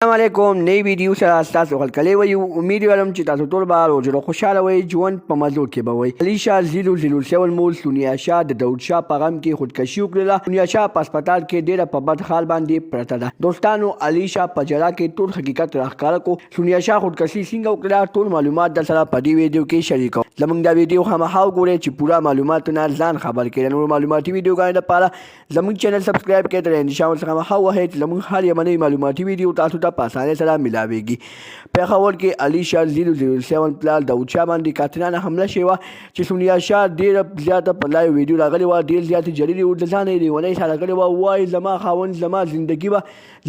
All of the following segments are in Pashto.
السلام علیکم نئی ویډیو سره تاسو خلکلی وي امید لرم چې تاسو ټول به روزه خوشحاله وئ ژوند په مزو کې به وئ علي شاه 007 مول سونیا شاه د داود شاه په غم کې خودکشي وکړله سونیا شاه په هسپتال کې ډیره په بد حال باندې پرته ده دوستانو علي شاه په جلا کې ټول حقیقت راښکاره کړو سونیا شاه خودکشي څنګه وکړه ټول معلومات در سره په دې ویډیو کې شریکوم زموږ دا ویډیو خامخا وګورئ چې پوره معلوماتونه ځان خبر کړئ نور معلوماتي ویډیوګانو لپاره زموږ چینل سبسکرایب کړئ تر نشان ورڅخه خامخا ووهئ چې زموږ هر یوه نوې معلوماتي ویډیو تاسو ته په اسانۍ سره ملاویږي پېښور کې علي شاه 007 پلار داود شاه باندې قاتلانه حمله شوې وه چې سونیا شاه ډېره زیاته په لایو ویډیو راغلې وه ډېر زیاتې جړلې وه د ځانه یې لیونۍ اشاره کړې وه وایي زما خاوند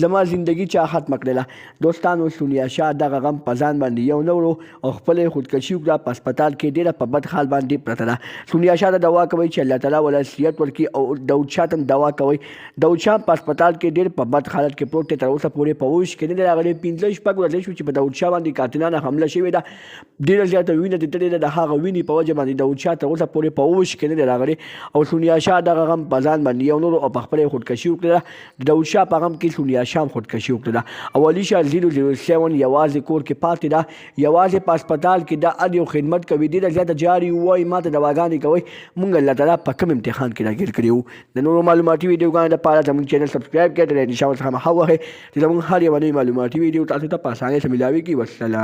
زما زندګي چا ختمه کړله دوستانو سونیا شاه دغه غم په ځان باندې یو نه وړو او خپله یې خودکشي وکړه په هسپتال کې ډېره په بد حال باندې پرته ده سونیا شاه ته دعا کوئ چې الله تعالی وله صحت ورکړي او داود شاه ته هم دعا کوئ داود شاه په هسپتال کې ډېر په بد حالت کې پروت دی تر اوسه پورې په هوش کې نه دی راغلی 15 شپږ ورځې شو چې په داود شاه باندې قاتلانه حمله شوې ده ډېره زیاته وینه دې تللې ده د هغه وینې په وجه باندې داود شاه تر اوسه پورې په هوش کې نه دی راغلی او سونیا شاه دغه غم په ځان باندې یو نور او په خپله یې خودکشي وکړله د داود شاه په غم کې سونیا شاه هم خودکشي وکړله او علي شاه 007 یوازې کور کې پاتې ده یوازې په هسپتال کې دا هر یو خدمت کوي ډېره زیاته جاري وایي ما ته دواګانې کوئ مونږ الله تعالی په کوم امتحان کې راګیر کړي وو د نورو معلوماتي ویډیوګانو لپاره زموږ چینل سبسکرایب کړئ د نشان ورڅخه خامخا ووهئ چې زموږ هر یوه نوې معلوماتي ویډیو تاسو ته په اسانۍ سره ملاویږي والسلام